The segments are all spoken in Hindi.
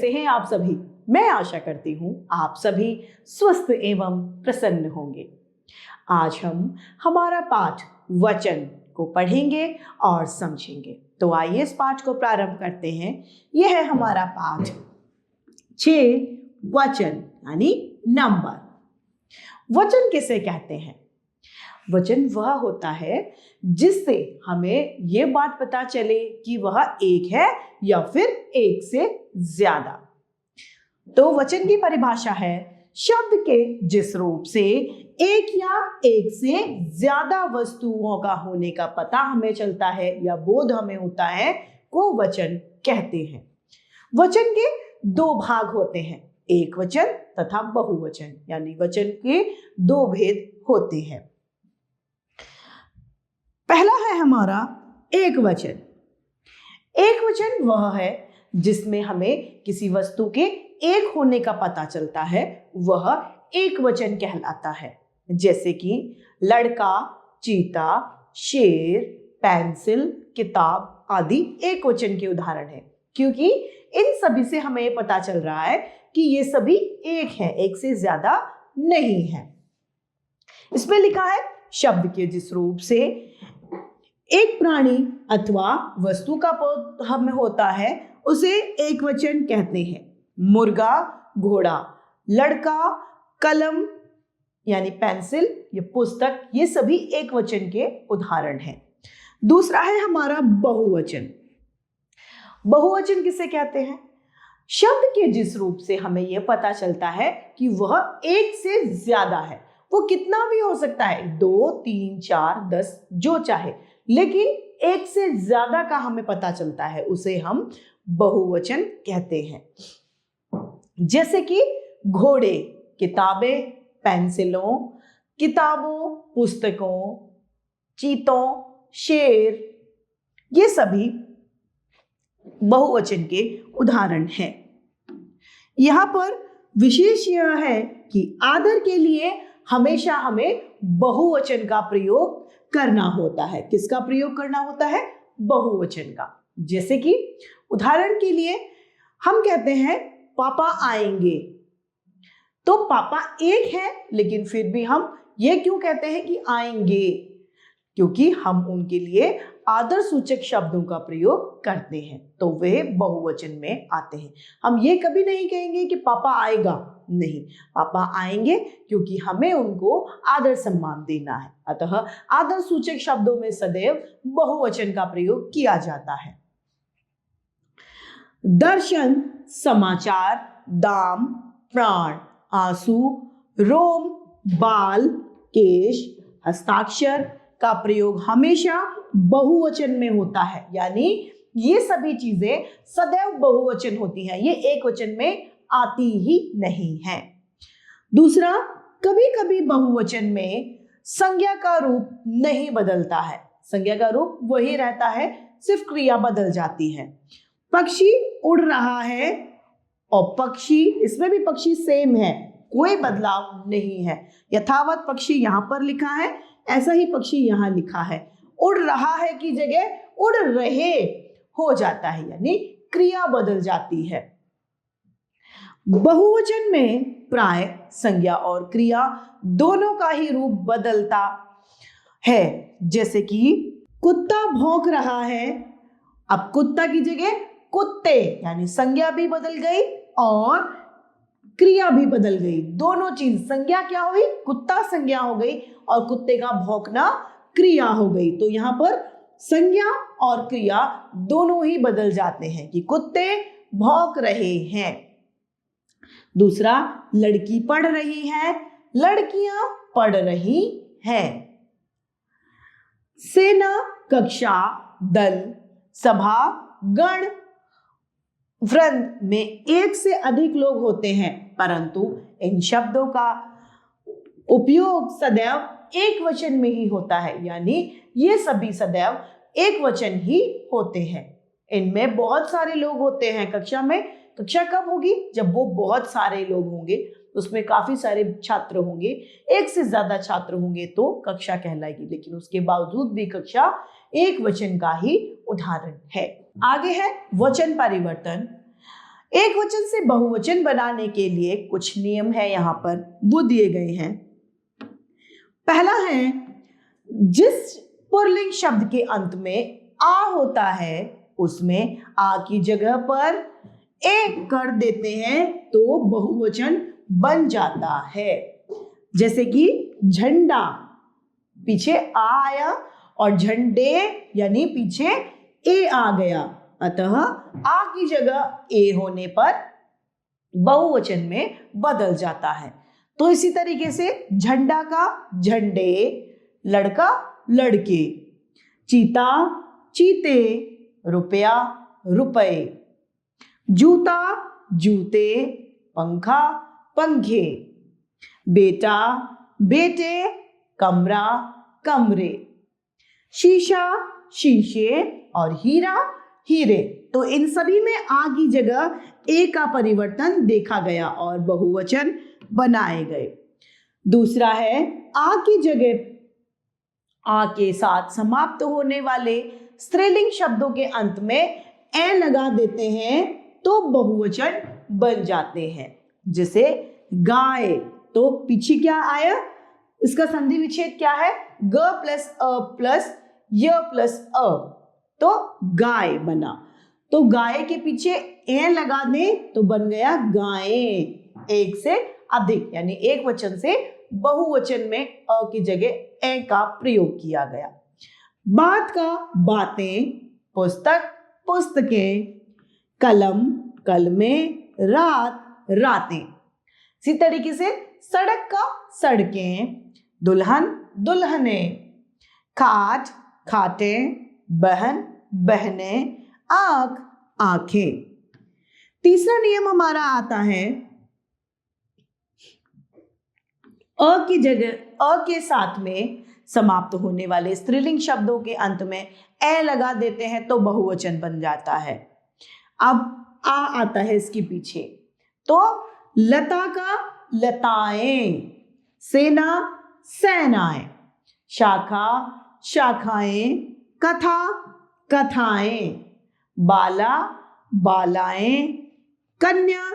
कैसे हैं आप सभी? मैं आशा करती हूँ आप सभी स्वस्थ एवं प्रसन्न होंगे। आज हम हमारा पाठ वचन को पढ़ेंगे और समझेंगे। तो आइए इस पाठ को प्रारंभ करते हैं। यह है हमारा पाठ 6 वचन यानी नंबर। वचन किसे कहते हैं? वचन वह होता है जिससे हमें ये बात पता चले कि वह एक है या फिर एक से ज्यादा। तो वचन की परिभाषा है शब्द के जिस रूप से एक या एक से ज्यादा वस्तुओं का होने का पता हमें चलता है या बोध हमें होता है को वचन कहते हैं। वचन के 2 भाग होते हैं, एक वचन तथा बहुवचन, यानी वचन के 2 भेद होते हैं। पहला है हमारा एक वचन। एक वचन वह है जिसमें हमें किसी वस्तु के एक होने का पता चलता है, वह एक वचन कहलाता है। जैसे कि लड़का, चीता, शेर, पेंसिल, किताब आदि एक वचन के उदाहरण हैं, क्योंकि इन सभी से हमें ये पता चल रहा है कि ये सभी एक हैं, एक से ज्यादा नहीं है। इसमें लिखा है शब्द के जिस रूप से एक प्राणी अथवा वस्तु का बोध हमें होता है उसे एक वचन कहते हैं। मुर्गा, घोड़ा, लड़का, कलम यानी पेंसिल, ये पुस्तक, ये सभी एक वचन के उदाहरण हैं। दूसरा है हमारा बहुवचन। बहुवचन किसे कहते हैं? शब्द के जिस रूप से हमें यह पता चलता है कि वह एक से ज्यादा है। वो कितना भी हो सकता है, 2, 3, 4, 10 जो चाहे, लेकिन एक से ज्यादा का हमें पता चलता है, उसे हम बहुवचन कहते हैं। जैसे कि घोड़े, किताबें, पेंसिलों, किताबों, पुस्तकों, चीतों, शेर, ये सभी बहुवचन के उदाहरण हैं। यहां पर विशेष यह है कि आदर के लिए हमेशा हमें बहुवचन का प्रयोग करना होता है। किसका प्रयोग करना होता है? बहुवचन का। जैसे कि उदाहरण के लिए हम कहते हैं पापा आएंगे, तो पापा एक है, लेकिन फिर भी हम ये क्यों कहते हैं कि आएंगे? क्योंकि हम उनके लिए आदर सूचक शब्दों का प्रयोग करते हैं, तो वे बहुवचन में आते हैं। हम ये कभी नहीं कहेंगे कि पापा आएगा, नहीं, पापा आएंगे क्योंकि हमें उनको आदर सम्मान देना है। अतः आदर सूचक शब्दों में सदैव बहुवचन का प्रयोग किया जाता है। दर्शन, समाचार, दाम, प्राण, आंसू, रोम, बाल, केश, हस्ताक्षर का प्रयोग हमेशा बहुवचन में होता है, यानी ये सभी चीजें सदैव बहुवचन होती हैं, ये एक वचन में आती ही नहीं है। दूसरा, कभी कभी बहुवचन में संज्ञा का रूप नहीं बदलता है, संज्ञा का रूप वही रहता है, सिर्फ क्रिया बदल जाती है। पक्षी उड़ रहा है और पक्षी, इसमें भी पक्षी सेम है, कोई बदलाव नहीं है। यथावत पक्षी यहां पर लिखा है, ऐसा ही पक्षी यहां लिखा है। उड़ रहा है की जगह उड़ रहे हो जाता है, यानी क्रिया बदल जाती है। बहुवचन में प्राय संज्ञा और क्रिया दोनों का ही रूप बदलता है। जैसे कि कुत्ता भौंक रहा है, अब कुत्ता की जगह कुत्ते, यानी संज्ञा भी बदल गई और क्रिया भी बदल गई। दोनों चीज, संज्ञा क्या हुई? कुत्ता संज्ञा हो गई और कुत्ते का भौंकना क्रिया हो गई। तो यहां पर संज्ञा और क्रिया दोनों ही बदल जाते हैं कि कुत्ते भौंक रहे हैं। दूसरा, लड़की पढ़ रही है, लड़कियां पढ़ रही हैं। सेना, कक्षा, दल, सभा, गण, वृंद में एक से अधिक लोग होते हैं, परंतु इन शब्दों का उपयोग सदैव एक वचन में ही होता है, यानी ये सभी सदैव एक वचन ही होते हैं। इनमें बहुत सारे लोग होते हैं कक्षा में। कक्षा कब होगी? जब वो बहुत सारे लोग होंगे, उसमें काफी सारे छात्र होंगे, एक से ज्यादा छात्र होंगे तो कक्षा कहलाएगी, लेकिन उसके बावजूद भी कक्षा एक वचन का ही उदाहरण है। आगे है वचन परिवर्तन। एक वचन से बहुवचन बनाने के लिए कुछ नियम है यहाँ पर, वो दिए गए हैं। पहला है, जिस पुल्लिंग शब्द के अंत में आ होता है उसमें आ की जगह पर एक कर देते हैं तो बहुवचन बन जाता है। जैसे कि झंडा, पीछे आ आया और झंडे यानी पीछे ए आ गया, अतः आ की जगह ए होने पर बहुवचन में बदल जाता है। तो इसी तरीके से झंडा का झंडे, लड़का लड़के, चीता चीते, रुपया रुपए, जूता जूते, पंखा पंखे, बेटा बेटे, कमरा कमरे, शीशा शीशे और हीरा हीरे। तो इन सभी में आ की जगह ए का परिवर्तन देखा गया और बहुवचन बनाए गए। दूसरा है, आ की जगह आ के साथ समाप्त होने वाले स्त्रीलिंग शब्दों के अंत में ए लगा देते हैं तो बहुवचन बन जाते हैं। जैसे गाय, तो पीछे क्या आया, इसका संधि विच्छेद क्या है, ग प्लस अ प्लस य प्लस अ, तो गाय बना। तो गाय के पीछे ए लगा दें तो बन गया गायें, एक से अधिक यानी एक वचन से बहुवचन में अ की जगह ए का प्रयोग किया गया। बात का बातें, पुस्तक पुस्तकें, कलम कलमें, रात रातें। इसी तरीके से सड़क का सड़कें, दुल्हन दुल्हनें, खाट खाटें, बहन बहनें, आंख आंखें। तीसरा नियम हमारा आता है, अ की जगह अ के साथ में समाप्त होने वाले स्त्रीलिंग शब्दों के अंत में ए लगा देते हैं तो बहुवचन बन जाता है। अब आ आता है इसके पीछे, तो लता का लताएं, सेना सेनाएं, शाखा शाखाएं, कथा कथाएं, बाला बालाएं, कन्या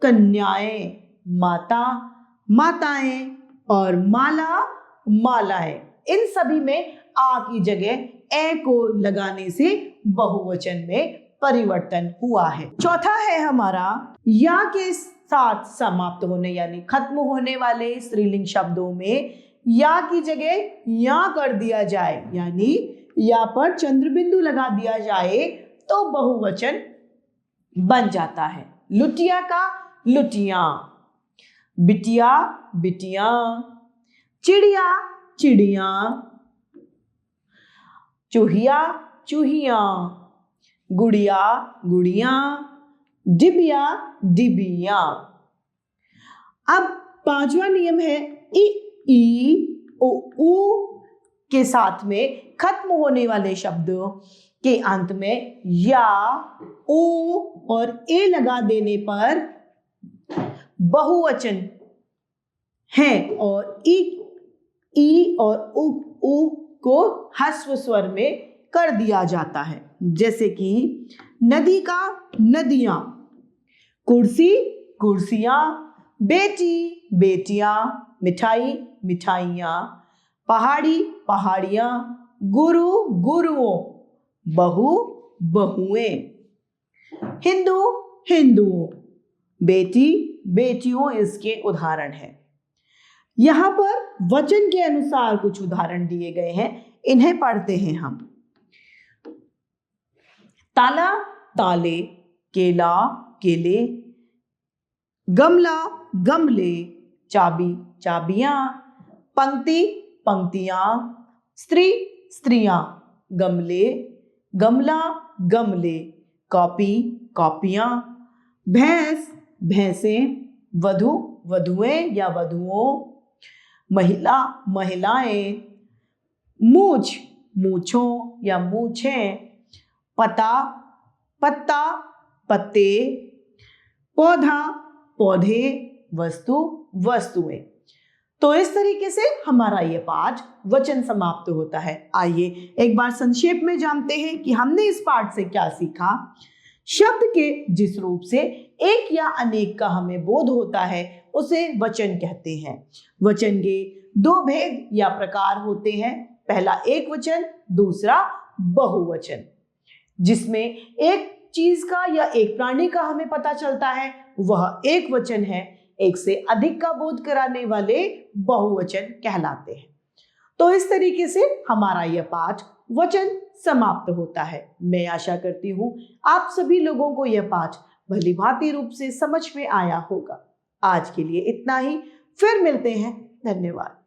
कन्याएं, माता माताएं और माला मालाएं। इन सभी में आ की जगह ए को लगाने से बहुवचन में परिवर्तन हुआ है। चौथा है हमारा, या के साथ समाप्त होने यानी खत्म होने वाले स्त्रीलिंग शब्दों में या की जगह या कर दिया जाए, यानी या पर चंद्र बिंदु लगा दिया जाए तो बहुवचन बन जाता है। लुटिया का लुटियां, बिटिया बिटियां, चिड़िया चिड़ियां, चूहिया चूहियां, गुड़िया गुड़ियां, डिबिया डिबिया। अब पांचवा नियम है, ई ओ ऊ के साथ में खत्म होने वाले शब्दों के अंत में या ओ और ए लगा देने पर बहुवचन है और ई और उ को ह्रस्व स्वर में कर दिया जाता है। जैसे कि नदी का नदियां, कुर्सी कुर्सियां, बेटी बेटियां, मिठाई मिठाइयां, पहाड़ी पहाड़ियां, गुरु गुरुओं, बहू बहुएं, हिंदू हिंदुओं, बेटी बेटियों इसके उदाहरण हैं। यहां पर वचन के अनुसार कुछ उदाहरण दिए गए हैं, इन्हें पढ़ते हैं हम। ताला ताले, केला केले, गमला गमले, चाबी चाबियां, पंक्ति पंक्तियां, स्त्री स्त्रियां, गमले गमला गमले, कॉपी कॉपियां, भैंस भैंसें, वधु वधुएं या वधुओं, महिला महिलाएं, मूछ मूछों या मूछें, पता पत्ता पत्ते, पौधा पौधे, वस्तु वस्तुएं। तो इस तरीके से हमारा ये पाठ वचन समाप्त होता है। आइए एक बार संक्षेप में जानते हैं कि हमने इस पाठ से क्या सीखा। शब्द के जिस रूप से एक या अनेक का हमें बोध होता है उसे वचन कहते हैं। वचन के दो भेद या प्रकार होते हैं। पहला एक वचन, दूसरा बहुवचन। जिसमें एक चीज का या एक प्राणी का हमें पता चलता है वह एक वचन है। एक से अधिक का बोध कराने वाले बहुवचन कहलाते हैं। तो इस तरीके से हमारा यह पाठ वचन समाप्त होता है। मैं आशा करती हूं आप सभी लोगों को यह पाठ भली भांति रूप से समझ में आया होगा। आज के लिए इतना ही, फिर मिलते हैं। धन्यवाद।